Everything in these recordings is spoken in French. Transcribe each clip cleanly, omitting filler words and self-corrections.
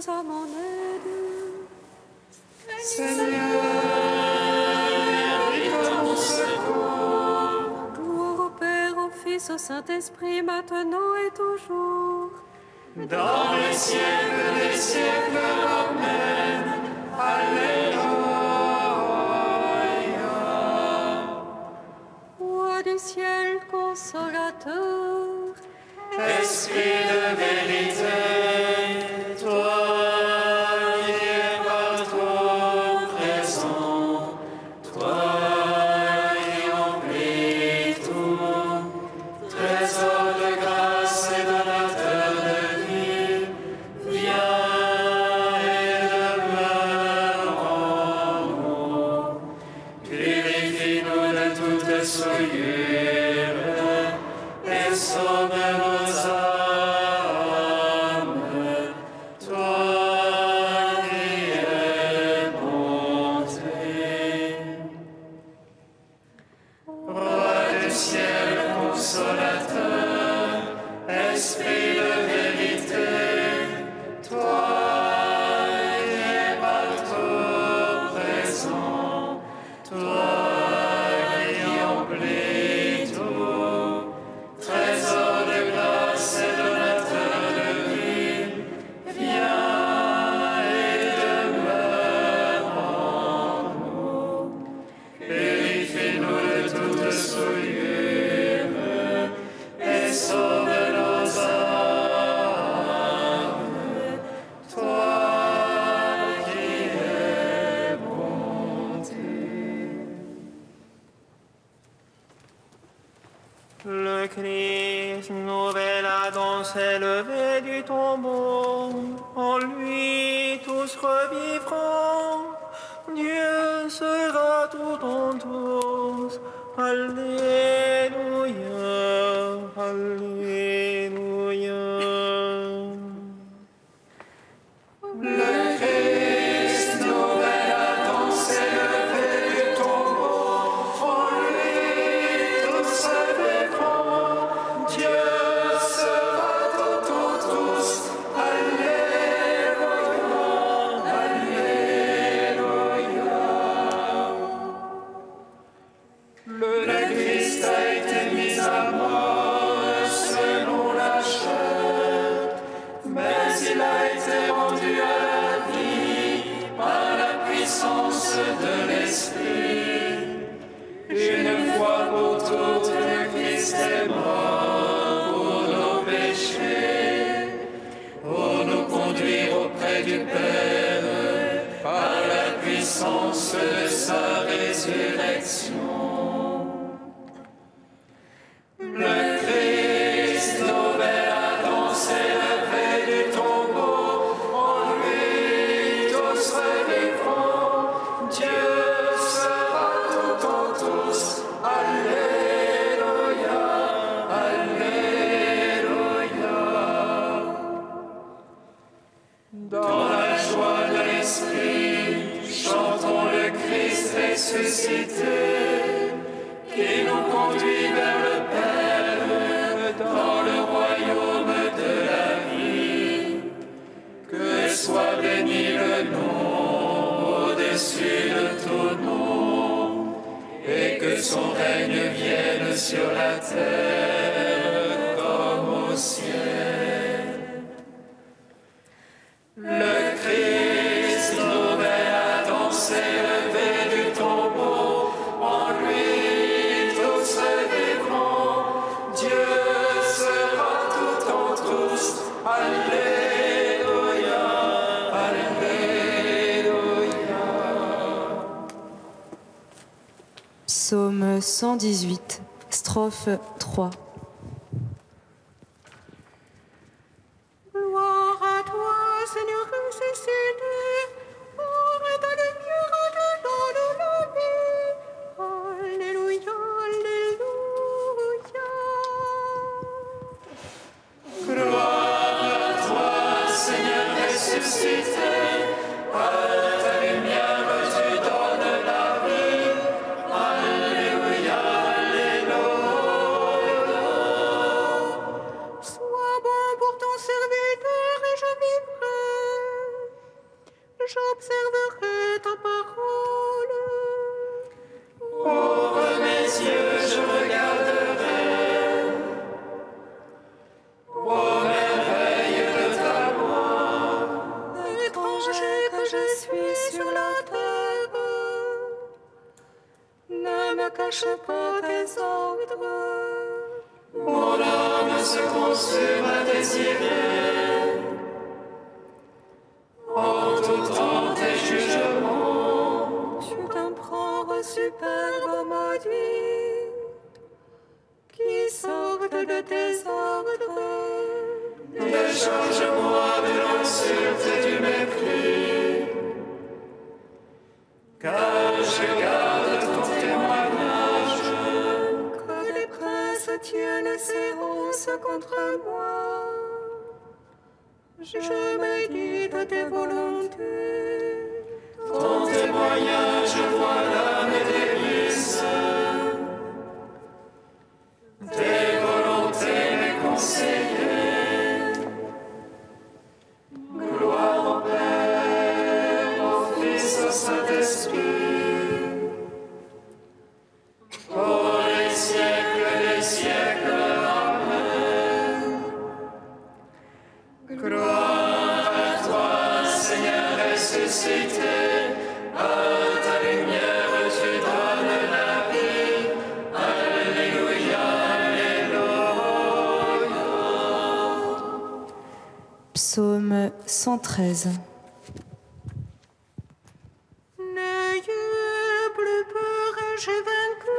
à mon aide. Seigneur, vite à mon secours. Gloire au Père, au Fils, au Saint-Esprit, maintenant et toujours. Dans les siècles des siècles, Amen. Alléluia. Roi du ciel, consolateur, Esprit de vérité, toi qui es partout présent, toi qui emplis tout, trésor de grâce et donateur de vie, viens et demeure en nous. Purifie-nous de toute souillure et sauve nos âmes, toi qui es bonté. Roi du ciel consolateur, Esprit de vérité, toi qui es partout présent, toi qui emplis tout, trésor de grâce et donateur de vie, viens et demeure en nous. Purifie-nous de toute souillure et sauve nos âmes, toi qui es bonté. Le Christ, nouvelle Adam, s'est levé du tombeau. En lui, tous revivront. Dieu sera tout en tous. Alléluia, alléluia. Le Christ, nouvelle Adam, s'est levé du tombeau. En lui, tous revivront. Dieu sera tout en tous. Alléluia, alléluia. Le Christ a été mis à mort selon la chair, mais il a été rendu à la vie par la puissance de l'Esprit. Une fois pour toutes, le Christ est mort pour nos péchés, pour nous conduire auprès du Père par la puissance de sa résurrection. Le Christ, nouvelle Adam, s'est levé du tombeau. En lui, tous revivront. Dieu sera tout en tous. Alléluia, alléluia. Dans la joie de l'Esprit, chantons le Christ ressuscité, qui nous conduit vers le Père dans le royaume de la vie. Que soit béni le nom au-dessus de tout nom, et que son règne vienne sur la terre comme au ciel. Le Christ, nouvelle Adam, s'est levé du tombeau. En lui, tous revivront. Dieu sera tout en tous. Alléluia, alléluia. Psaume 118, strophe 3. Gloire à toi, Seigneur ressuscité, pour ta lumière dans la vie. Alléluia, alléluia. Gloire à toi, Seigneur ressuscité, par ta lumière tu donnes la vie. Alléluia, alléluia. cherche pas tes ordres. Mon âme se consume à désirer en tout temps tes jugements. Tu t'en prends au superbe maudit qui sortent de tes ordres. Décharge-moi de l'insulte et du mépris, car je garde ton témoignage. Que les princes tiennent séance contre moi. Je médite tes volontés. Ton témoignage, voilà mes délices. Tes volontés, mes conseillers. Gloire au Père, au Fils, au Saint-Esprit, pour les siècles des siècles. Amen. Gloire à toi, Seigneur ressuscité, à ta lumière tu donnes la vie. Alléluia, Alléluia. Psaume 113. N'ayez plus peur, j'ai vaincu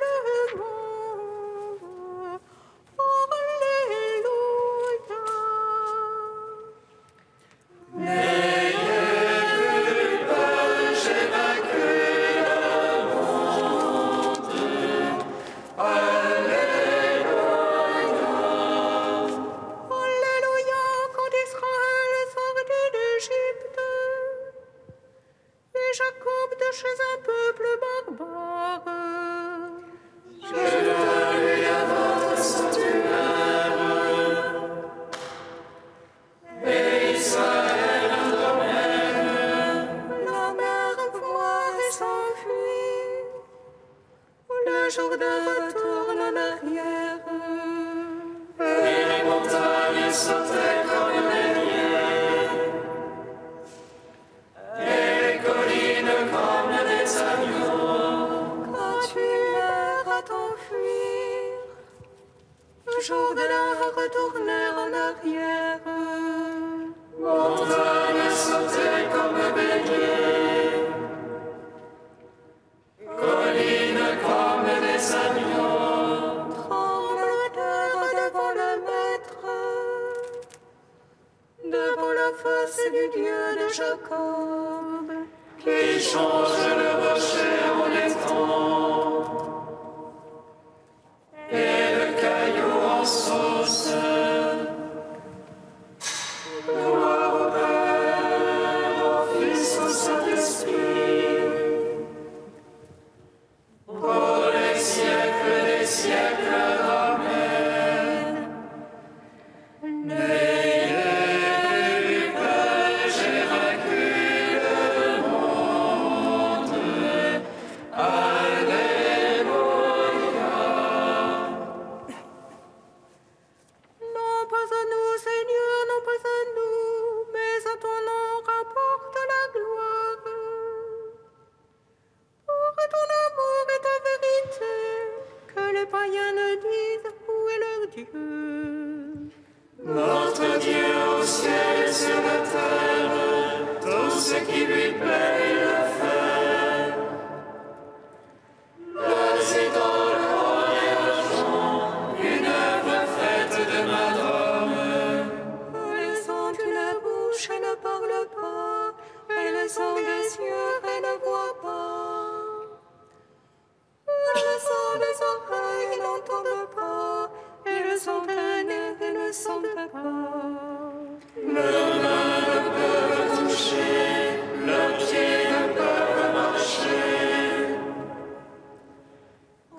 le monde. Alléluia. J'ai vaincu le monde. Alléluia, quand Israël sortit d'Égypte, et Jacob de chez un peuple barbare. Je dois lui avoir sanctuaire, et Israël un domaine. La mer voit et s'enfuit, le Jourdain retourne en arrière. Et les montagnes sautaient comme des liens, et les collines comme des agneaux. Quand tu meurs à t'enfuir, le Jourdain retourner en arrière. Montagnes sautaient comme béliers, collines comme des agneaux. Tremble terre devant le Maître, devant la face du Dieu de Jacob. Qui change le rocher en étang et le caillou en sauce. Gloire au Père, au Fils, au Saint-Esprit, pour les siècles des siècles. Amen. N'ayez plus peur, j'ai vaincu le monde. Non pas à nous, Seigneur, non pas à nous, mais à ton nom rapporte la gloire. Pour ton amour et ta vérité, que les païens ne disent où est leur Dieu. Notre Dieu au ciel et sur la terre, tout ce qui lui plaît, il le fait. Les idoles or et argent, une œuvre faite de main d'homme. Elles ont une bouche et ne parlent pas, elles ont des yeux et ne voient pas. Elles ont des oreilles et n'entendent pas, elles ont un nez et ne sentent pas. Leurs mains ne peuvent toucher, leurs pieds ne peuvent marcher.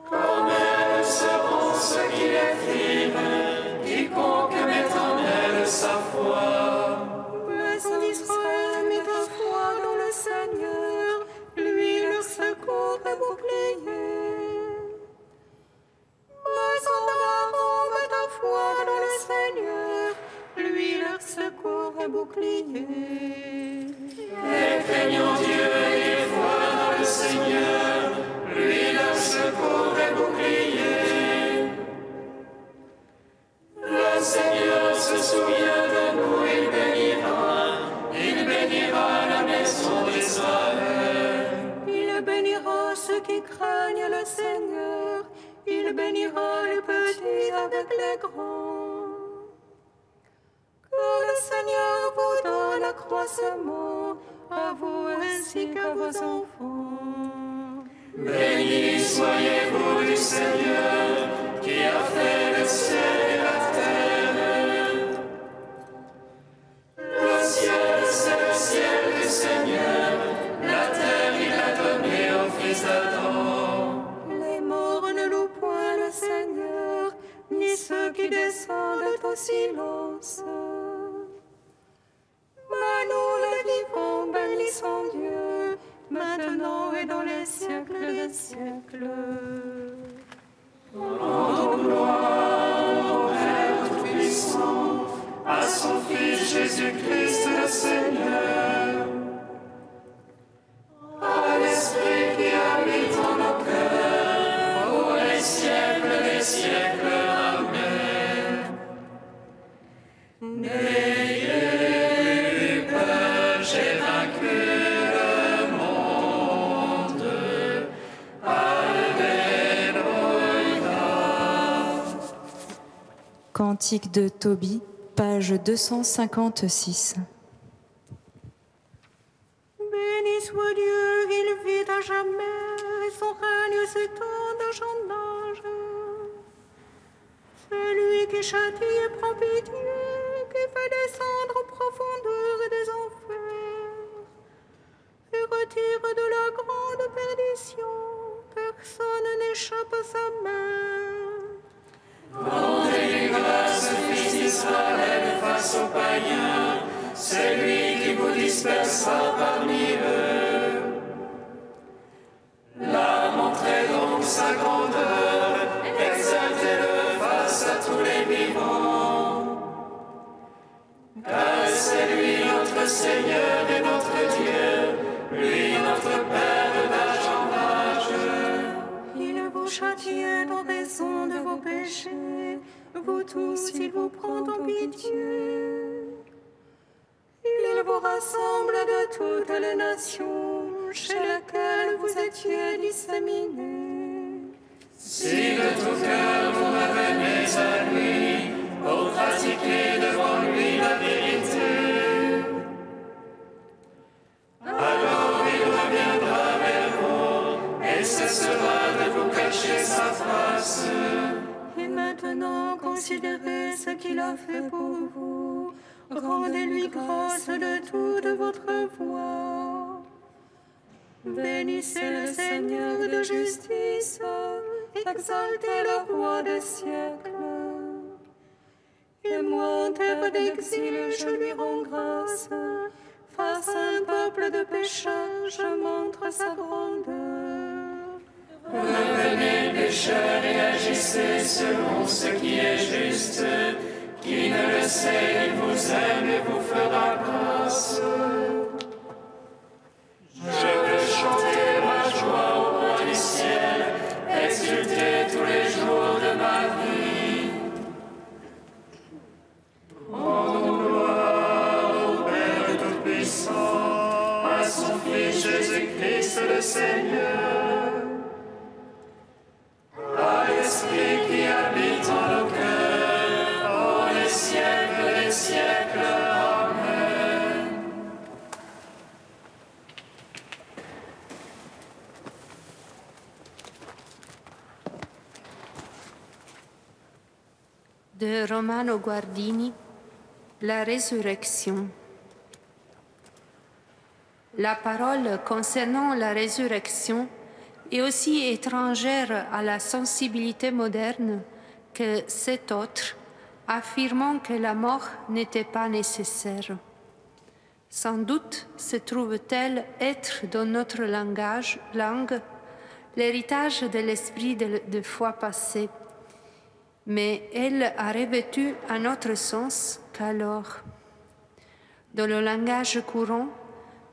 Comme elles seront ceux qui les filment, quiconque met en elles sa foi. Maison d'Israël, mets ta foi dans le Seigneur, lui leur secours et bouclier. Maison d'Aaron, mets ta foi dans le Seigneur, lui leur secours et bouclier. Et craignons Dieu et foi dans le Seigneur, lui leur secours Il bénira les petits avec les grands. Que le Seigneur vous donne accroissement à vous ainsi qu'à vos enfants. Béni soyez-vous du Seigneur, qui a fait le ciel et la terre. Le ciel, c'est le ciel du Seigneur, la terre, il l'a donnée au fils d'Adam. Les morts ne louent point le Seigneur, ni ceux qui descendent au silence. Mais nous, les vivants, bénissons Dieu, maintenant et dans les siècles des siècles. Rendons gloire au Père Tout-Puissant, à son Fils Jésus-Christ le Seigneur, à l'Esprit qui habite en nos cœurs, pour les siècles des siècles. Amen. N'ayez plus peur, j'ai vaincu le monde. Cantique de Tobie, page 256. Béni soit Dieu, il vit à jamais, son règne s'étend d'âge en âge. C'est lui qui châtie et prend pitié, qui fait descendre aux profondeurs des enfers, et retire de la grande perdition. Personne n'échappe à sa main. Rendez grâce, Fils d'Israël, face aux païens, c'est lui qui vous dispersa parmi eux. Là, montrez donc sa grandeur, exaltez-le face à tous les vivants. Car c'est lui notre Seigneur et notre Dieu, lui notre Père d'âge en âge. Il vous châtie en raison de vos péchés, vous tous, il vous prend en pitié. Il vous rassemble de toutes les nations, chez lesquelles vous étiez disséminés. Si de tout cœur vous revenez à lui, pour pratiquer devant lui la vérité, alors il reviendra vers vous et cessera de vous cacher sa face. Et maintenant, considérez ce qu'il a fait pour vous. Rendez-lui grâce de toute votre voix. Bénissez le Seigneur de justice, exaltez le roi des siècles. Et moi, en terre d'exil, je lui rends grâce. Face à un peuple de pécheurs, je montre sa grandeur. Revenez, pécheurs, et agissez selon ce qui est juste. Qui ne le sait, il vous aime et vous fera grâce. Je veux chanter ma joie au roi du ciel, exulter tous les jours de ma vie. Rendons gloire au Père Tout-Puissant, à son Fils Jésus-Christ le Seigneur, à l'Esprit qui habite en nos cœurs, pour les siècles des siècles. Amen. De Romano Guardini, la résurrection. La parole concernant la résurrection est aussi étrangère à la sensibilité moderne que cette autre, affirmant que la mort n'était pas nécessaire. Sans doute se trouve-t-elle être dans notre langue l'héritage de l'esprit de foi passée, mais elle a revêtu un autre sens qu'alors. Dans le langage courant,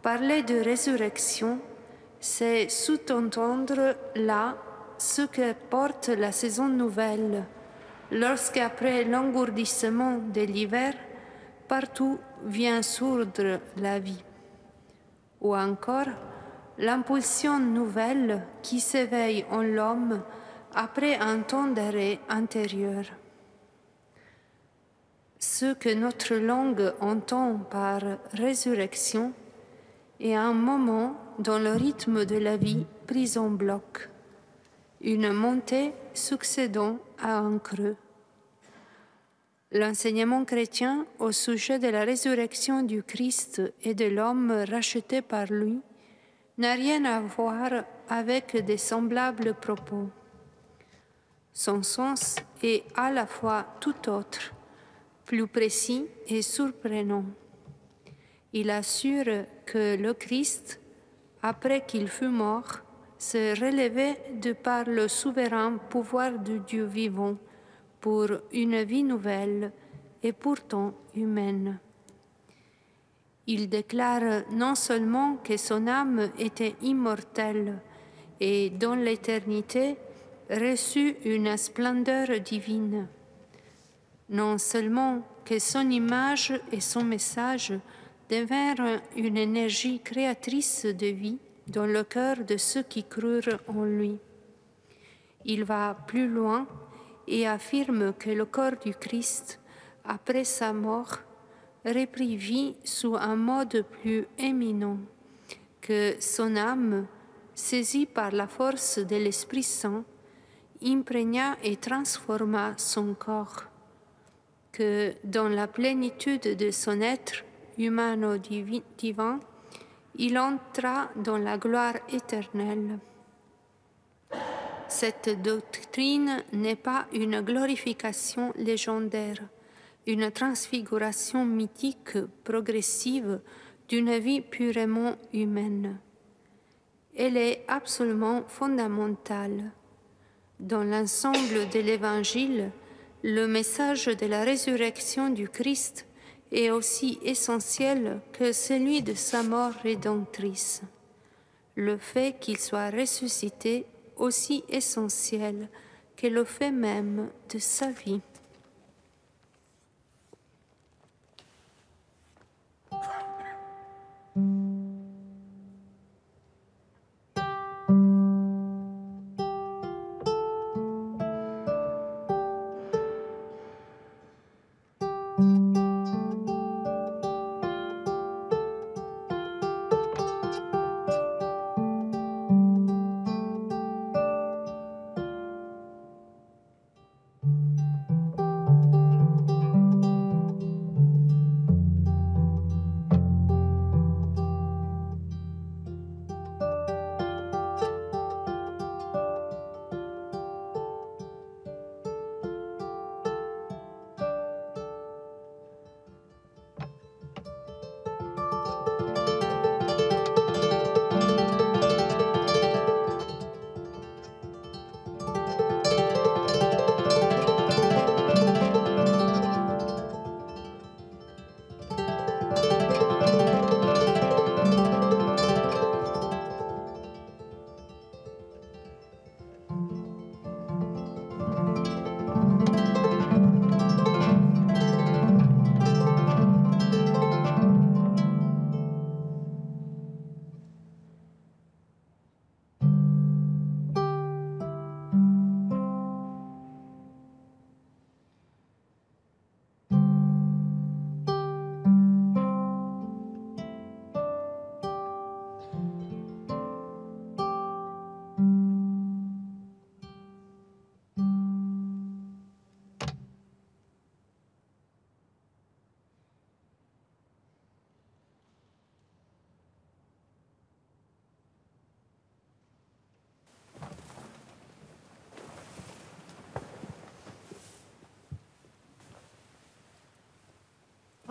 parler de résurrection, c'est sous-entendre là ce que porte la saison nouvelle, lorsqu'après l'engourdissement de l'hiver, partout vient sourdre la vie. Ou encore, l'impulsion nouvelle qui s'éveille en l'homme après un temps d'arrêt intérieur. Ce que notre langue entend par résurrection est un moment dans le rythme de la vie pris en bloc, une montée succédant à un creux. L'enseignement chrétien au sujet de la résurrection du Christ et de l'homme racheté par lui n'a rien à voir avec des semblables propos. Son sens est à la fois tout autre, plus précis et surprenant. Il assure que le Christ, après qu'il fut mort, se relevait de par le souverain pouvoir de Dieu vivant pour une vie nouvelle et pourtant humaine. Il déclare non seulement que son âme était immortelle et dans l'éternité reçut une splendeur divine, non seulement que son image et son message devinrent une énergie créatrice de vie dans le cœur de ceux qui crurent en lui. Il va plus loin et affirme que le corps du Christ, après sa mort, reprit vie sous un mode plus éminent, que son âme, saisie par la force de l'Esprit Saint, imprégna et transforma son corps, que dans la plénitude de son être humano-divin, il entra dans la gloire éternelle. Cette doctrine n'est pas une glorification légendaire, une transfiguration mythique progressive d'une vie purement humaine. Elle est absolument fondamentale. Dans l'ensemble de l'Évangile, le message de la résurrection du Christ est aussi essentiel que celui de sa mort rédemptrice. Le fait qu'il soit ressuscité aussi essentiel que le fait même de sa vie.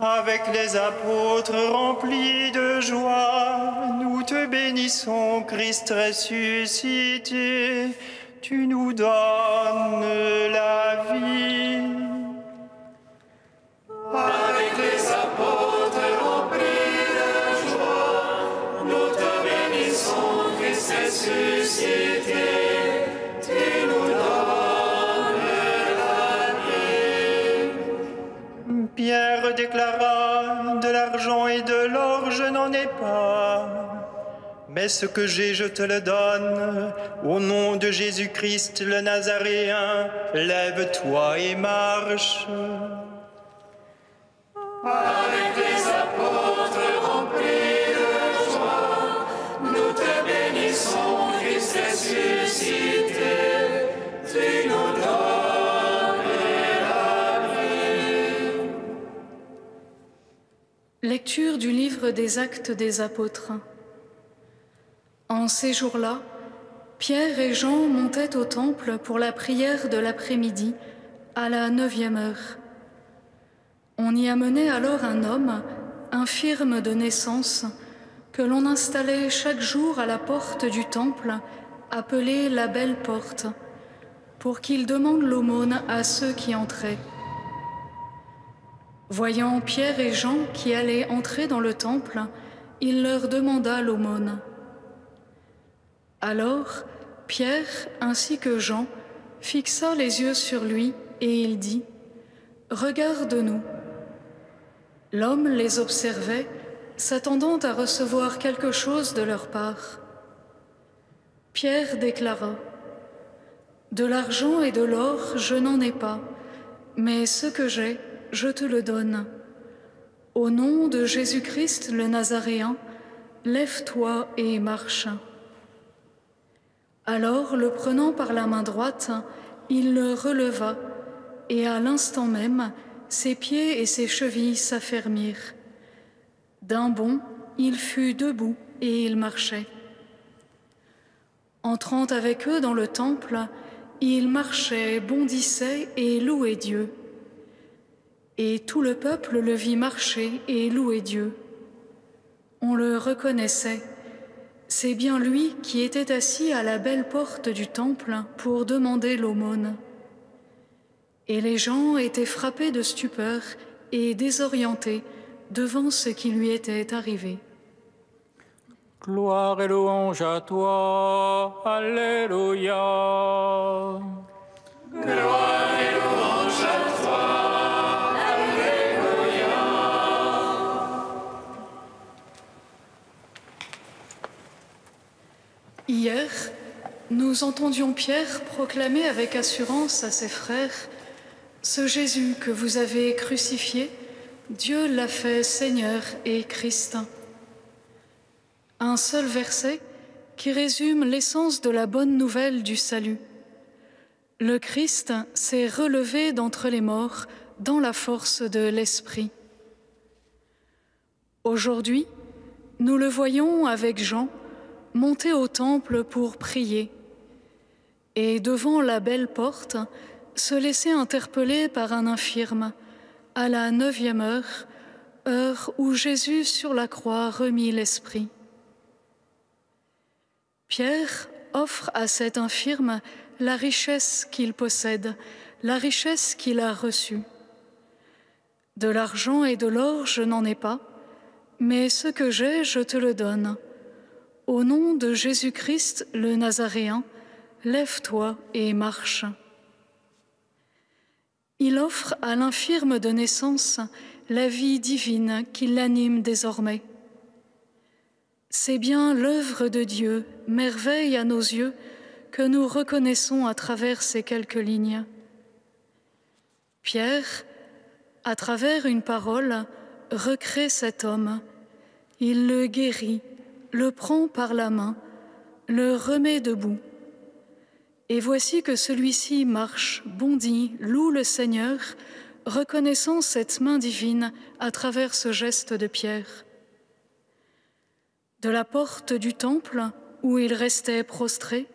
Avec les apôtres remplis de joie, nous te bénissons, Christ ressuscité, tu nous donnes la vie. Avec les apôtres remplis de joie, nous te bénissons, Christ ressuscité, tu nous donnes la vie. Pierre déclara, de l'argent et de l'or je n'en ai pas, mais ce que j'ai, je te le donne. Au nom de Jésus-Christ le Nazaréen, lève-toi et marche. Avec les apôtres remplis de joie, nous te bénissons, Christ ressuscité, tu nous donnes la vie. Lecture du livre des Actes des Apôtres. En ces jours-là, Pierre et Jean montaient au temple pour la prière de l'après-midi, à la 9e heure. On y amenait alors un homme, infirme de naissance, que l'on installait chaque jour à la porte du temple, appelée la Belle Porte, pour qu'il demande l'aumône à ceux qui entraient. Voyant Pierre et Jean qui allaient entrer dans le temple, il leur demanda l'aumône. Alors, Pierre ainsi que Jean fixa les yeux sur lui et il dit « Regarde-nous ». L'homme les observait, s'attendant à recevoir quelque chose de leur part. Pierre déclara « De l'argent et de l'or, je n'en ai pas, mais ce que j'ai, je te le donne. Au nom de Jésus-Christ le Nazaréen, lève-toi et marche. » Alors, le prenant par la main droite, il le releva, et à l'instant même, ses pieds et ses chevilles s'affermirent. D'un bond, il fut debout et il marchait. Entrant avec eux dans le temple, il marchait, bondissait et louait Dieu. Et tout le peuple le vit marcher et louer Dieu. On le reconnaissait. C'est bien lui qui était assis à la belle porte du temple pour demander l'aumône. Et les gens étaient frappés de stupeur et désorientés devant ce qui lui était arrivé. Gloire et louange à toi, Alléluia. Gloire et louange à toi, Alléluia. Hier, nous entendions Pierre proclamer avec assurance à ses frères « Ce Jésus que vous avez crucifié, Dieu l'a fait Seigneur et Christ. » Un seul verset qui résume l'essence de la bonne nouvelle du salut. Le Christ s'est relevé d'entre les morts dans la force de l'Esprit. Aujourd'hui, nous le voyons avec Jean monter au temple pour prier et devant la belle porte se laisser interpeller par un infirme à la 9e heure, heure où Jésus sur la croix remit l'Esprit. Pierre offre à cet infirme la richesse qu'il possède, la richesse qu'il a reçue. De l'argent et de l'or, je n'en ai pas, mais ce que j'ai, je te le donne. Au nom de Jésus-Christ, le Nazaréen, lève-toi et marche. Il offre à l'infirme de naissance la vie divine qui l'anime désormais. C'est bien l'œuvre de Dieu, merveille à nos yeux, que nous reconnaissons à travers ces quelques lignes. Pierre, à travers une parole, recrée cet homme. Il le guérit, le prend par la main, le remet debout. Et voici que celui-ci marche, bondit, loue le Seigneur, reconnaissant cette main divine à travers ce geste de Pierre. De la porte du temple, où il restait prostré,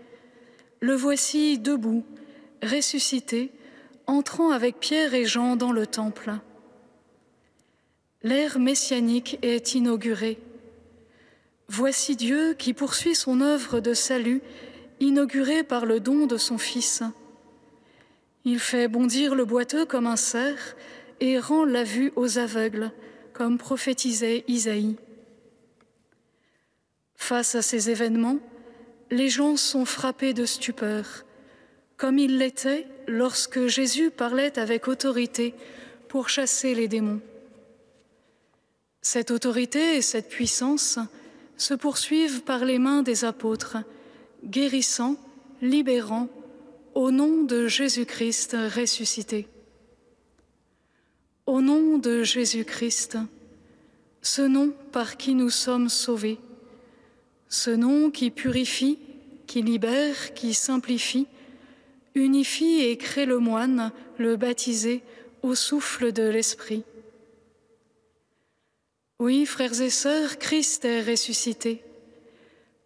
le voici debout, ressuscité, entrant avec Pierre et Jean dans le temple. L'ère messianique est inaugurée. Voici Dieu qui poursuit son œuvre de salut, inaugurée par le don de son Fils. Il fait bondir le boiteux comme un cerf et rend la vue aux aveugles, comme prophétisait Isaïe. Face à ces événements, les gens sont frappés de stupeur, comme ils l'étaient lorsque Jésus parlait avec autorité pour chasser les démons. Cette autorité et cette puissance se poursuivent par les mains des apôtres, guérissant, libérant, au nom de Jésus-Christ ressuscité. Au nom de Jésus-Christ, ce nom par qui nous sommes sauvés, ce nom qui purifie, qui libère, qui simplifie, unifie et crée le moine, le baptisé, au souffle de l'Esprit. Oui, frères et sœurs, Christ est ressuscité.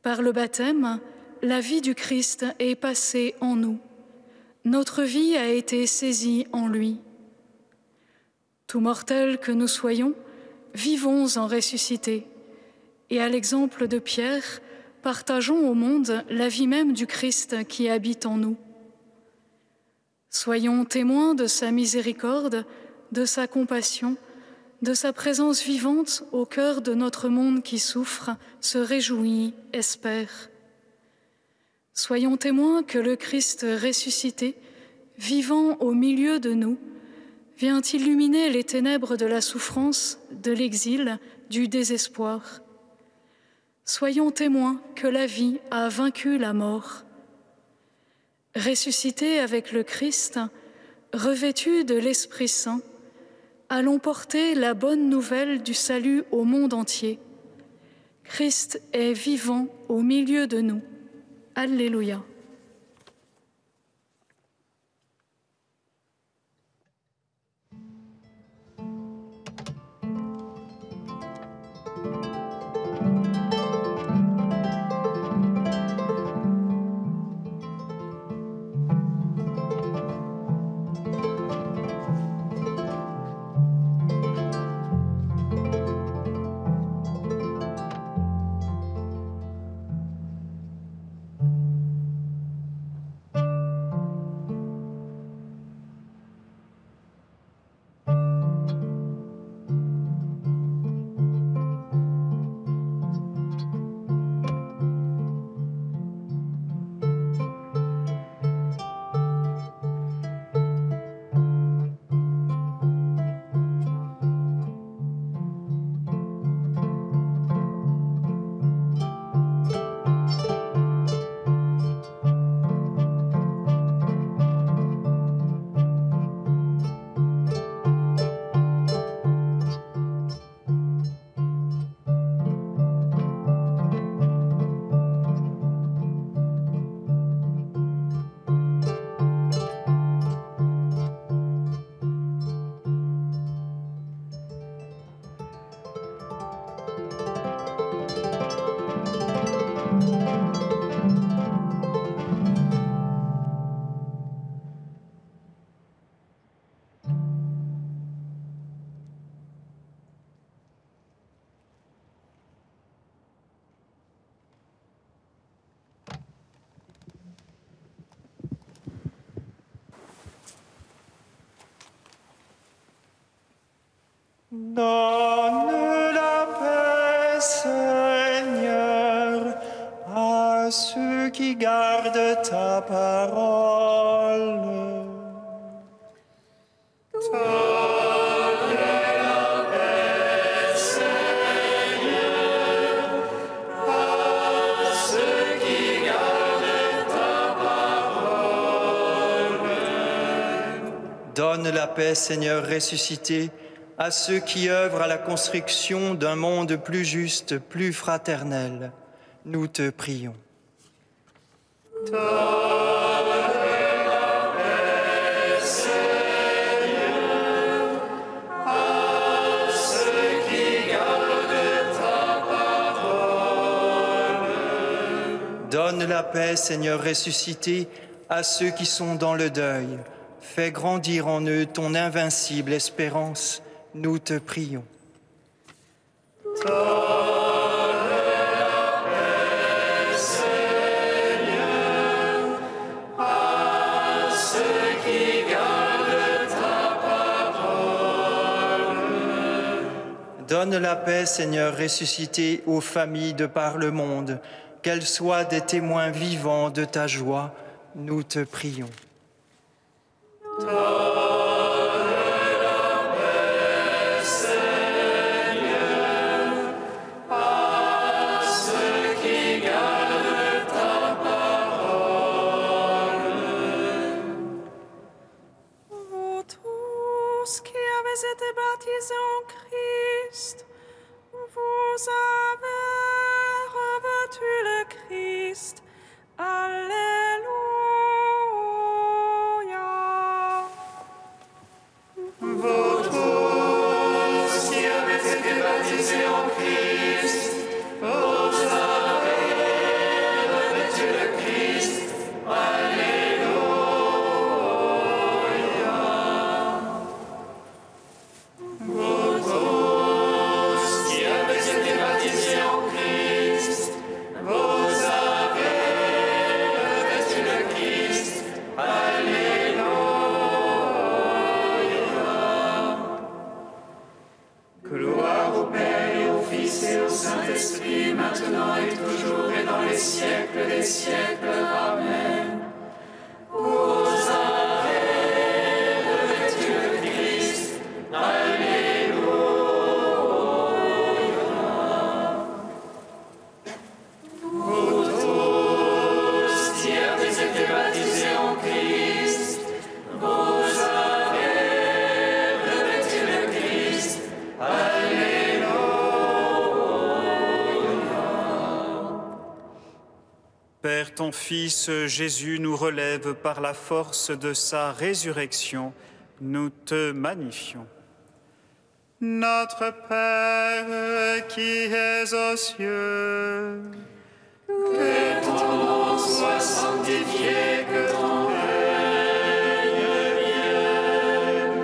Par le baptême, la vie du Christ est passée en nous. Notre vie a été saisie en lui. Tout mortels que nous soyons, vivons en ressuscité. Et à l'exemple de Pierre, partageons au monde la vie même du Christ qui habite en nous. Soyons témoins de sa miséricorde, de sa compassion, de sa présence vivante au cœur de notre monde qui souffre, se réjouit, espère. Soyons témoins que le Christ ressuscité, vivant au milieu de nous, vient illuminer les ténèbres de la souffrance, de l'exil, du désespoir. Soyons témoins que la vie a vaincu la mort. Ressuscités avec le Christ, revêtus de l'Esprit Saint, allons porter la bonne nouvelle du salut au monde entier. Christ est vivant au milieu de nous. Alléluia. Donne la paix, Seigneur, à ceux qui gardent ta parole. Donne la paix, Seigneur, à ceux qui gardent ta parole. Donne la paix, Seigneur ressuscité, à ceux qui œuvrent à la construction d'un monde plus juste, plus fraternel. Nous te prions. Donne la paix, Seigneur, à ceux qui gardent ta parole. Donne la paix, Seigneur ressuscité, à ceux qui sont dans le deuil. Fais grandir en eux ton invincible espérance. Nous te prions. Donne la paix, Seigneur, à ceux qui gardent ta parole. Donne la paix, Seigneur ressuscité, aux familles de par le monde, qu'elles soient des témoins vivants de ta joie. Nous te prions. Ceux été baptisés en Christ, vous avez revêtu le Christ. Alléluia. Vous tous qui avez été baptisés en Christ, vous avez revêtu le Christ. Alléluia. Vous tous qui avez été baptisés en Christ, vous avez revêtu le Christ. Alléluia. Gloire au Père et au Fils et au Saint-Esprit, maintenant et toujours et dans les siècles des siècles. Amen. Vous avez revêtu le Christ. Alléluia. Vous tous qui avez été baptisés en Christ, vous avez revêtu le Christ. Alléluia. Père, ton Fils Jésus nous relève par la force de sa résurrection. Nous te magnifions. Notre Père qui es aux cieux, Que ton nom soit sanctifié, que ton règne vienne,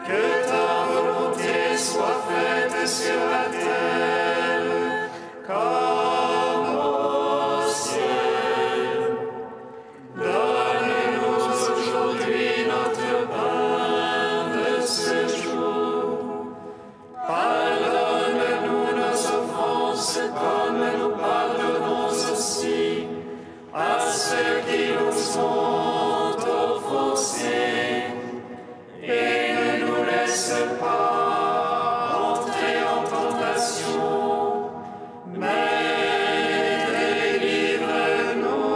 que ta volonté soit faite sur la terre comme au ciel. Donne-nous aujourd'hui notre pain de ce jour. Pardonne-nous nos offenses comme nous pardonnons aussi à ceux qui nous ont offensés. Et ne nous laisse pas entrer en tentation, mais délivre-nous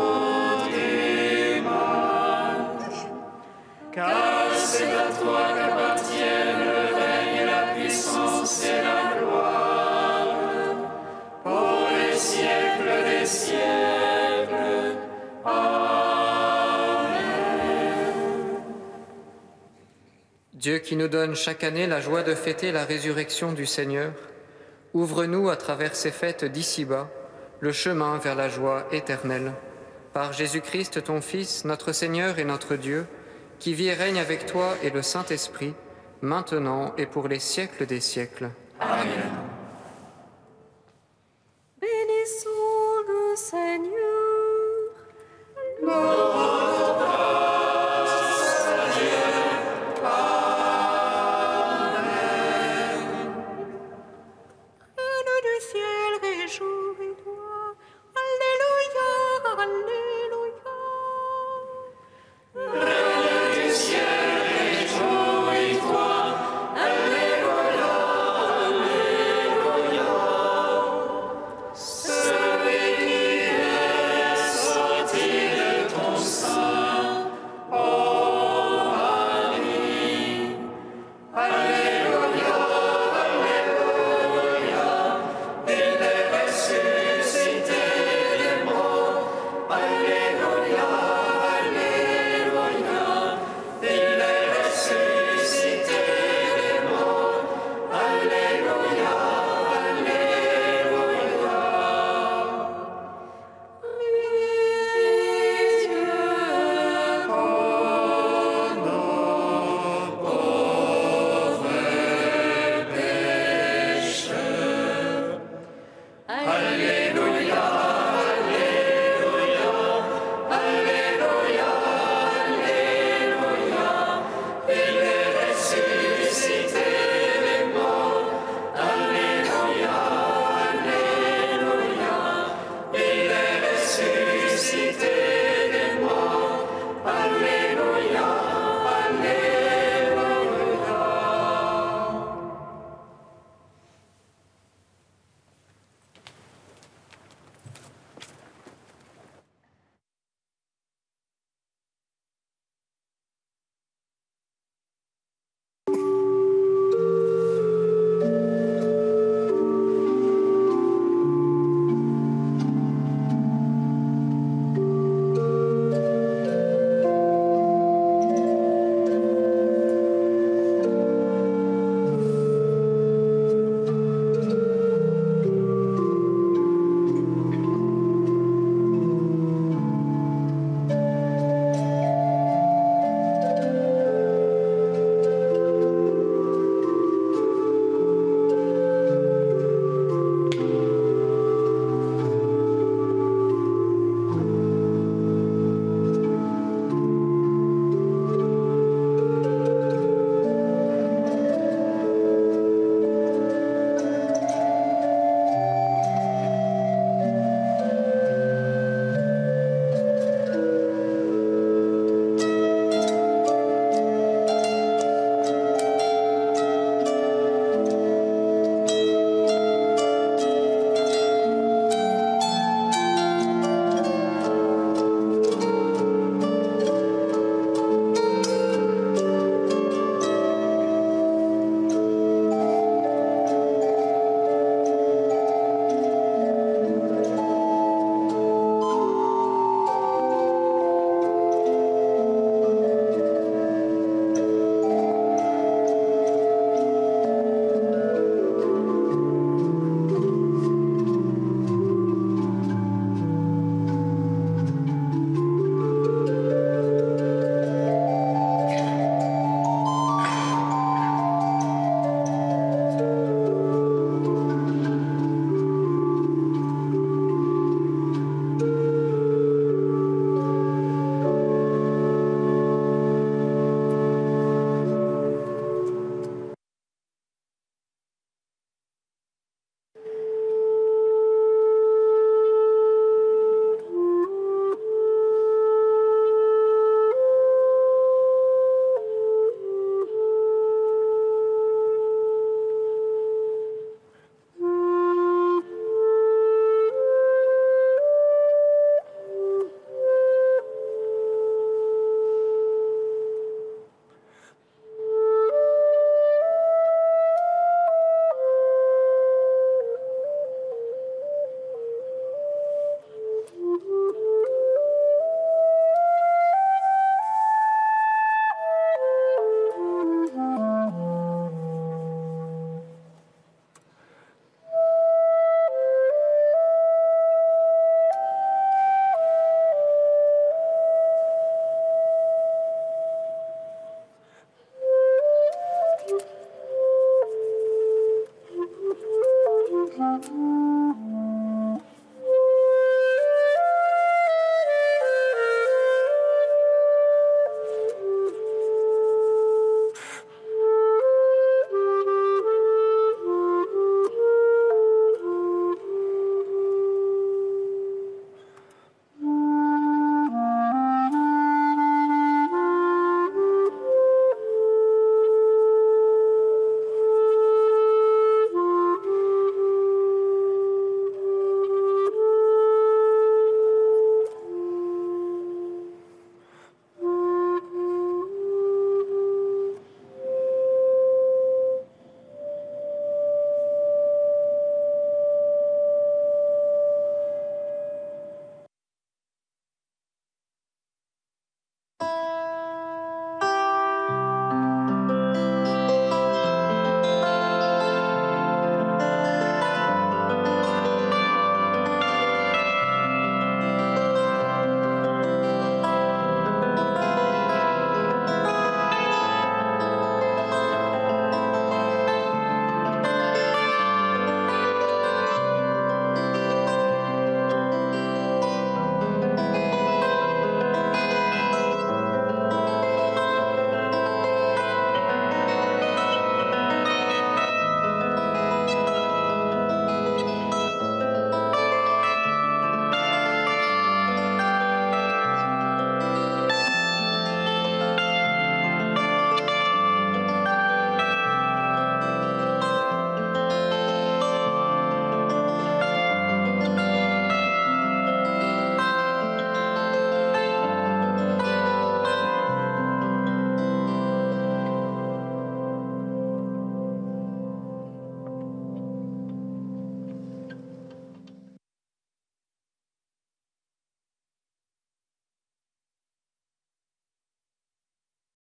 du mal. Car c'est à toi qu'appartiennent le règne, la puissance et la gloire, pour les siècles des siècles. Amen. Dieu qui nous donne chaque année la joie de fêter la résurrection du Seigneur, ouvre-nous à travers ces fêtes d'ici-bas le chemin vers la joie éternelle. Par Jésus-Christ, ton Fils, notre Seigneur et notre Dieu, qui vit et règne avec toi et le Saint-Esprit, maintenant et pour les siècles des siècles. Amen.